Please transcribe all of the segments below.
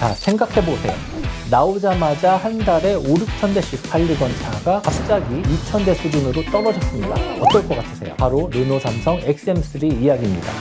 자, 생각해보세요. 나오자마자 한 달에 5, 6천 대씩 팔리던 차가 갑자기 2천 대 수준으로 떨어졌습니다. 어떨 것 같으세요? 바로 르노 삼성 XM3 이야기입니다.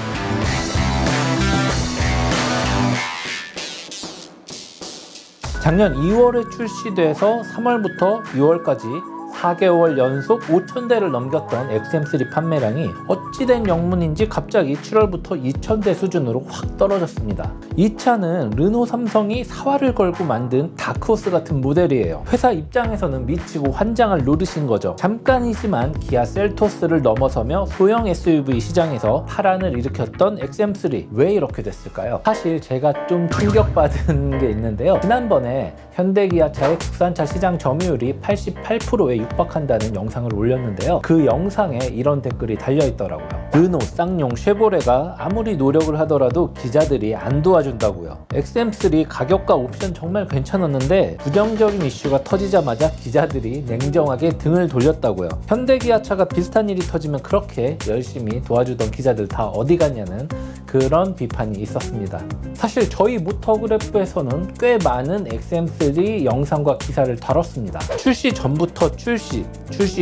작년 2월에 출시돼서 3월부터 6월까지 4개월 연속 5,000대를 넘겼던 XM3 판매량이 어찌된 영문인지 갑자기 7월부터 2,000대 수준으로 확 떨어졌습니다. 이 차는 르노 삼성이 사활을 걸고 만든 다크호스 같은 모델이에요. 회사 입장에서는 미치고 환장을 누르신 거죠. 잠깐이지만 기아 셀토스를 넘어서며 소형 SUV 시장에서 파란을 일으켰던 XM3, 왜 이렇게 됐을까요? 사실 제가 좀 충격받은 게 있는데요. 지난번에 현대기아차의 국산차 시장 점유율이 88%에 육박한다는 영상을 올렸는데요. 그 영상에 이런 댓글이 달려있더라고요. 르노, 쌍용, 쉐보레가 아무리 노력을 하더라도 기자들이 안 도와준다고요. XM3 가격과 옵션 정말 괜찮았는데 부정적인 이슈가 터지자마자 기자들이 냉정하게 등을 돌렸다고요. 현대기아차가 비슷한 일이 터지면 그렇게 열심히 도와주던 기자들 다 어디 갔냐는 그런 비판이 있었습니다. 사실 저희 모터그래프에서는 꽤 많은 XM3 영상과 기사를 다뤘습니다. 출시 전부터 출시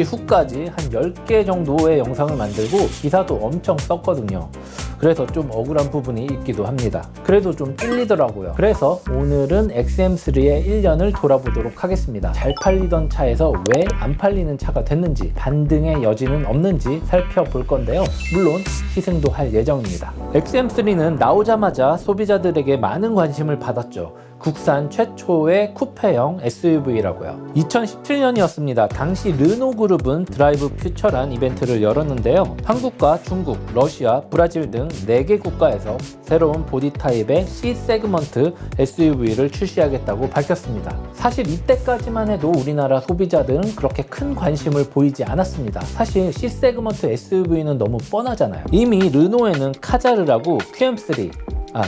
후까지 한 10개 정도의 영상을 만들고 기사도 엄청 썼거든요. 그래서 좀 억울한 부분이 있기도 합니다. 그래도 좀 찔리더라고요. 그래서 오늘은 XM3의 1년을 돌아보도록 하겠습니다. 잘 팔리던 차에서 왜 안 팔리는 차가 됐는지, 반등의 여지는 없는지 살펴볼 건데요. 물론 희생도 할 예정입니다. XM3는 나오자마자 소비자들에게 많은 관심을 받았죠. 국산 최초의 쿠페형 SUV라고요. 2017년이었습니다. 당시 르노그룹은 드라이브 퓨처란 이벤트를 열었는데요. 한국과 중국, 러시아, 브라질 등 4개 국가에서 새로운 보디 타입의 C 세그먼트 SUV를 출시하겠다고 밝혔습니다. 사실 이때까지만 해도 우리나라 소비자들은 그렇게 큰 관심을 보이지 않았습니다. 사실 C 세그먼트 SUV는 너무 뻔하잖아요. 이미 르노에는 카자르라고 QM3,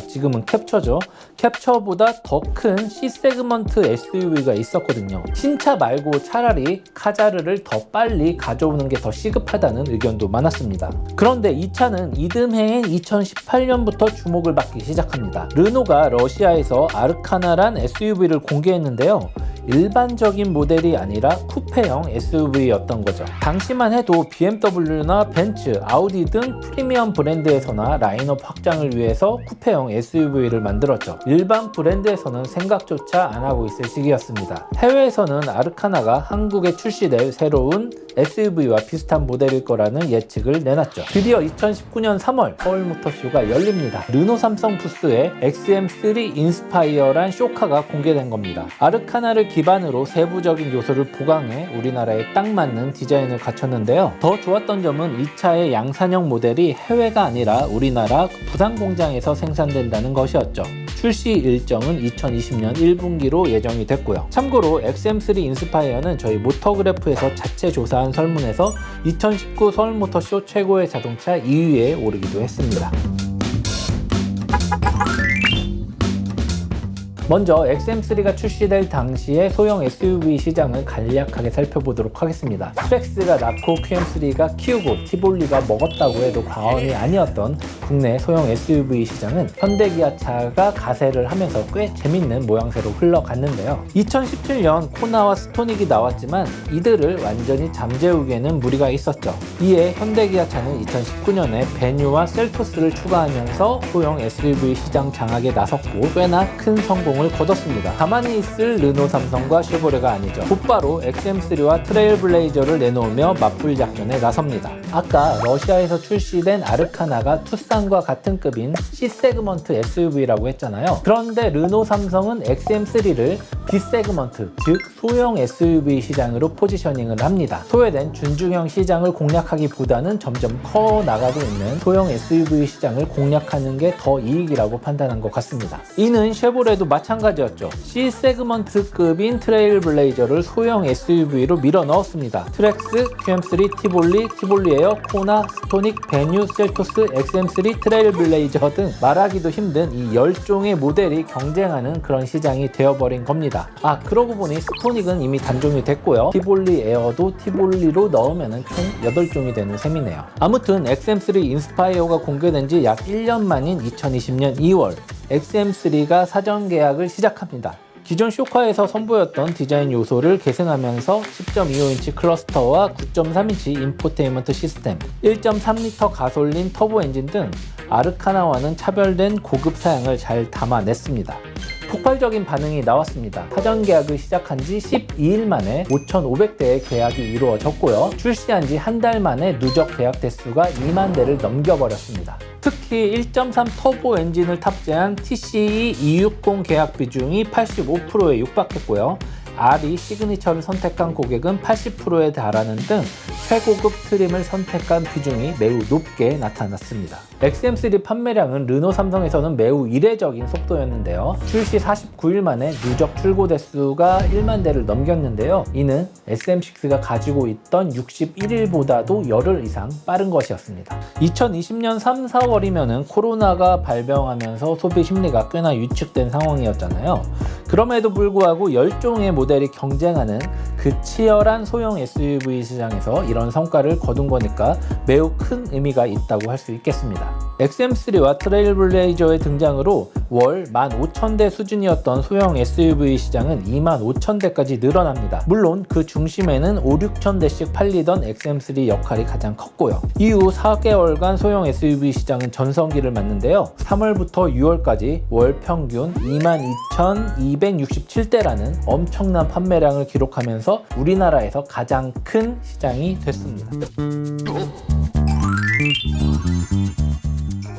지금은 캡처죠. 캡처보다 더 큰 C 세그먼트 SUV가 있었거든요. 신차 말고 차라리 카자르를 더 빨리 가져오는 게 더 시급하다는 의견도 많았습니다. 그런데 이 차는 이듬해인 2018년부터 주목을 받기 시작합니다. 르노가 러시아에서 아르카나란 SUV를 공개했는데요. 일반적인 모델이 아니라 쿠페형 SUV였던 거죠. 당시만 해도 BMW나 벤츠, 아우디 등 프리미엄 브랜드에서나 라인업 확장을 위해서 쿠페형 SUV를 만들었죠. 일반 브랜드에서는 생각조차 안 하고 있을 시기였습니다. 해외에서는 아르카나가 한국에 출시될 새로운 SUV와 비슷한 모델일 거라는 예측을 내놨죠. 드디어 2019년 3월 서울모터쇼가 열립니다. 르노 삼성 부스에 XM3 인스파이어란 쇼카가 공개된 겁니다. 아르카나를 기반으로 세부적인 요소를 보강해 우리나라에 딱 맞는 디자인을 갖췄는데요. 더 좋았던 점은 이 차의 양산형 모델이 해외가 아니라 우리나라 부산 공장에서 생산된다는 것이었죠. 출시 일정은 2020년 1분기로 예정이 됐고요. 참고로 XM3 인스파이어는 저희 모터그래프에서 자체 조사한 설문에서 2019 서울모터쇼 최고의 자동차 2위에 오르기도 했습니다. 먼저 XM3가 출시될 당시의 소형 SUV 시장을 간략하게 살펴보도록 하겠습니다. 트랙스가 낳고 QM3가 키우고 티볼리가 먹었다고 해도 과언이 아니었던 국내 소형 SUV 시장은 현대기아차가 가세를 하면서 꽤 재밌는 모양새로 흘러갔는데요. 2017년 코나와 스토닉이 나왔지만 이들을 완전히 잠재우기에는 무리가 있었죠. 이에 현대기아차는 2019년에 베뉴와 셀토스를 추가하면서 소형 SUV 시장 장악에 나섰고 꽤나 큰 성공을 거뒀습니다. 가만히 있을 르노 삼성과 쉐보레가 아니죠. 곧바로 XM3와 트레일블레이저를 내놓으며 맞불 작전에 나섭니다. 아까 러시아에서 출시된 아르카나가 투싼과 같은 급인 C 세그먼트 SUV라고 했잖아요. 그런데 르노 삼성은 XM3를 B 세그먼트, 즉 소형 SUV 시장으로 포지셔닝을 합니다. 소외된 준중형 시장을 공략하기보다는 점점 커 나가고 있는 소형 SUV 시장을 공략하는 게 더 이익이라고 판단한 것 같습니다. 이는 쉐보레도 마찬가지였죠. C 세그먼트급인 트레일블레이저를 소형 SUV로 밀어 넣었습니다. 트랙스, QM3, 티볼리, 티볼리 에어, 코나, 스토닉, 베뉴, 셀토스, XM3, 트레일블레이저 등 말하기도 힘든 이 10종의 모델이 경쟁하는 그런 시장이 되어버린 겁니다. 있습니다. 그러고 보니 스토닉은 이미 단종이 됐고요. 티볼리 에어도 티볼리로 넣으면 총 8종이 되는 셈이네요. 아무튼 XM3 인스파이어가 공개된 지 약 1년 만인 2020년 2월 XM3가 사전 계약을 시작합니다. 기존 쇼카에서 선보였던 디자인 요소를 계승하면서 10.25인치 클러스터와 9.3인치 인포테인먼트 시스템, 1.3L 가솔린 터보 엔진 등 아르카나와는 차별된 고급 사양을 잘 담아냈습니다. 폭발적인 반응이 나왔습니다. 사전 계약을 시작한 지 12일 만에 5,500대의 계약이 이루어졌고요. 출시한 지 한 달 만에 누적 계약 대수가 2만 대를 넘겨버렸습니다. 특히 1.3 터보 엔진을 탑재한 TCE 260 계약 비중이 85%에 육박했고요. RE 시그니처를 선택한 고객은 80%에 달하는 등 최고급 트림을 선택한 비중이 매우 높게 나타났습니다. XM3 판매량은 르노 삼성에서는 매우 이례적인 속도였는데요. 출시 49일 만에 누적 출고 대수가 1만 대를 넘겼는데요. 이는 SM6가 가지고 있던 61일보다도 열흘 이상 빠른 것이었습니다. 2020년 3, 4월이면 코로나가 발병하면서 소비 심리가 꽤나 위축된 상황이었잖아요. 그럼에도 불구하고 10종의 모델이 경쟁하는 그 치열한 소형 SUV 시장에서 이런 성과를 거둔 거니까 매우 큰 의미가 있다고 할 수 있겠습니다. XM3와 트레일블레이저의 등장으로 월 15,000대 수준이었던 소형 SUV 시장은 25,000대까지 늘어납니다. 물론 그 중심에는 5, 6,000대씩 팔리던 XM3 역할이 가장 컸고요. 이후 4개월간 소형 SUV 시장은 전성기를 맞는데요. 3월부터 6월까지 월 평균 22,267대라는 엄청난 판매량을 기록하면서 우리나라에서 가장 큰 시장이 됐습니다.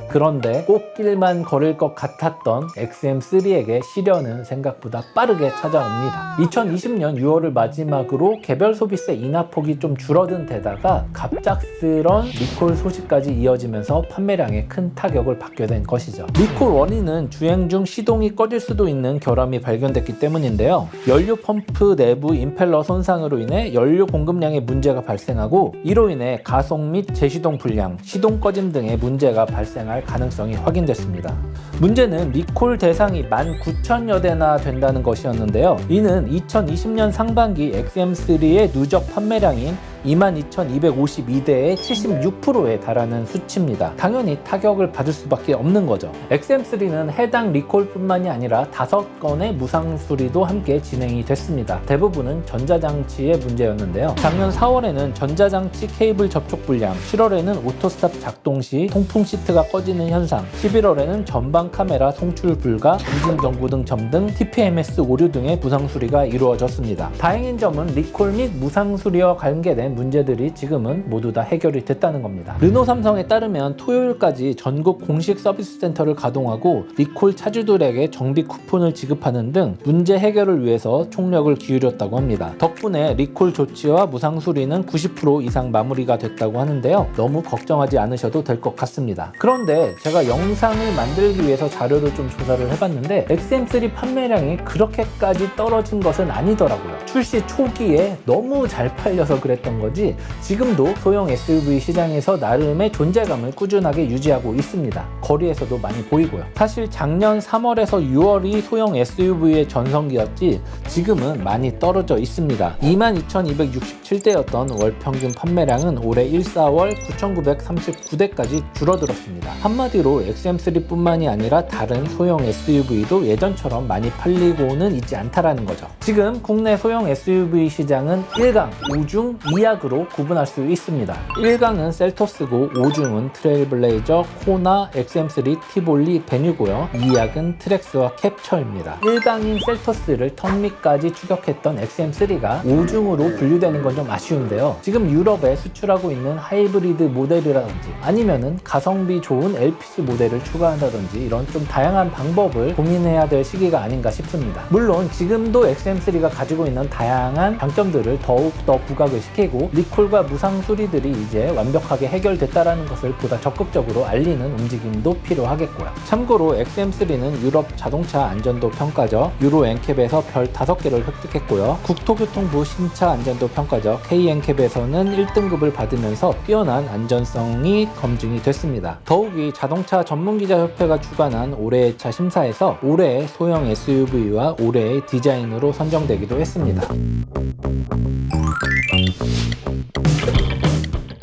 그런데 꽃길만 걸을 것 같았던 XM3에게 시련은 생각보다 빠르게 찾아옵니다. 2020년 6월을 마지막으로 개별 소비세 인하폭이 좀 줄어든 데다가 갑작스런 리콜 소식까지 이어지면서 판매량에 큰 타격을 받게 된 것이죠. 리콜 원인은 주행 중 시동이 꺼질 수도 있는 결함이 발견됐기 때문인데요. 연료 펌프 내부 임펠러 손상으로 인해 연료 공급량에 문제가 발생하고 이로 인해 가속 및 제시동 불량, 시동 꺼짐 등의 문제가 발생할 가능성이 확인됐습니다. 문제는 리콜 대상이 19,000여 대나 된다는 것이었는데요. 이는 2020년 상반기 XM3의 누적 판매량인 22,252대의 76%에 달하는 수치입니다. 당연히 타격을 받을 수밖에 없는 거죠. XM3는 해당 리콜뿐만이 아니라 5건의 무상 수리도 함께 진행이 됐습니다. 대부분은 전자장치의 문제였는데요. 작년 4월에는 전자장치 케이블 접촉 불량, 7월에는 오토스탑 작동 시 통풍 시트가 꺼지는 현상, 11월에는 전방 카메라 송출 불가, 인증 경고 등 점 등 TPMS 오류 등의 무상 수리가 이루어졌습니다. 다행인 점은 리콜 및 무상 수리와 관계된 문제들이 지금은 모두 다 해결이 됐다는 겁니다. 르노 삼성에 따르면 토요일까지 전국 공식 서비스 센터를 가동하고 리콜 차주들에게 정비 쿠폰을 지급하는 등 문제 해결을 위해서 총력을 기울였다고 합니다. 덕분에 리콜 조치와 무상 수리는 90% 이상 마무리가 됐다고 하는데요. 너무 걱정하지 않으셔도 될 것 같습니다. 그런데 제가 영상을 만들기 위해서 자료를 좀 조사를 해봤는데 XM3 판매량이 그렇게까지 떨어진 것은 아니더라고요. 출시 초기에 너무 잘 팔려서 그랬던 거지 지금도 소형 SUV 시장에서 나름의 존재감을 꾸준하게 유지하고 있습니다. 거리에서도 많이 보이고요. 사실 작년 3월에서 6월이 소형 SUV의 전성기였지 지금은 많이 떨어져 있습니다. 22,267대였던 월 평균 판매량은 올해 1, 4월 9,939대까지 줄어들었습니다. 한마디로 XM3 뿐만이 아니라 다른 소형 SUV도 예전처럼 많이 팔리고는 있지 않다라는 거죠. 지금 국내 소형 SUV 시장은 1강, 5중, 2약으로 구분할 수 있습니다. 1강은 셀토스고 5중은 트레일블레이저, 코나, XM3, 티볼리, 베뉴고요. 2약은 트랙스와 캡처입니다. 1강인 셀토스를 턱밑까지 추격했던 XM3가 5중으로 분류되는 건 좀 아쉬운데요. 지금 유럽에 수출하고 있는 하이브리드 모델이라든지 아니면은 가성비 좋은 LPG 모델을 추가한다든지 이런 좀 다양한 방법을 고민해야 될 시기가 아닌가 싶습니다. 물론 지금도 XM3가 가지고 있는 다양한 장점들을 더욱더 부각을 시키고 그리고 리콜과 무상 수리들이 이제 완벽하게 해결됐다라는 것을 보다 적극적으로 알리는 움직임도 필요하겠고요. 참고로 XM3는 유럽 자동차 안전도 평가적 유로 NCAP에서 별 5개를 획득했고요. 국토교통부 신차 안전도 평가적 KNCAP에서는 1등급을 받으면서 뛰어난 안전성이 검증이 됐습니다. 더욱이 자동차 전문기자협회가 주관한 올해의 차 심사에서 올해의 소형 SUV와 올해의 디자인으로 선정되기도 했습니다.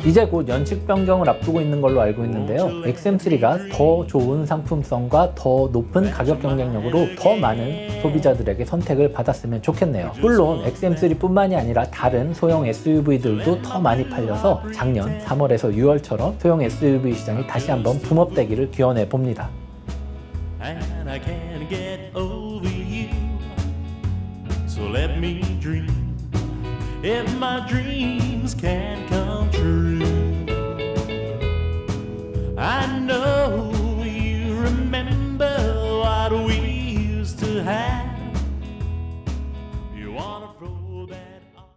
이제 곧 연식 변경을 앞두고 있는 걸로 알고 있는데요. XM3가 더 좋은 상품성과 더 높은 가격 경쟁력으로 더 많은 소비자들에게 선택을 받았으면 좋겠네요. 물론 XM3뿐만이 아니라 다른 소형 SUV들도 더 많이 팔려서 작년 3월에서 6월처럼 소형 SUV 시장이 다시 한번 붐업되기를 기원해 봅니다. And I can't get over you. So let me dream. If my dreams can come true.